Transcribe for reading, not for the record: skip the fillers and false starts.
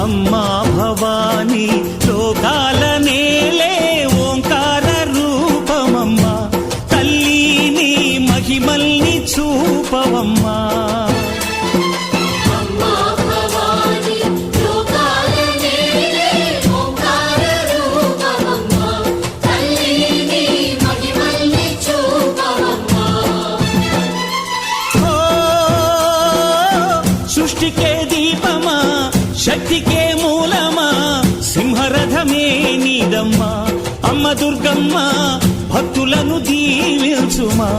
అమ్మా భవానీ లోకాల నేలే ఓంకార రూపమమ్మా, తల్లి నీ మహిమల్ని చూపవమ్మా. సృష్టికే దీపమా, శక్తికే మూలమా, సింహరథమే నీదమ్మా. అమ్మ దుర్గమ్మ భక్తులను దీవించుమా.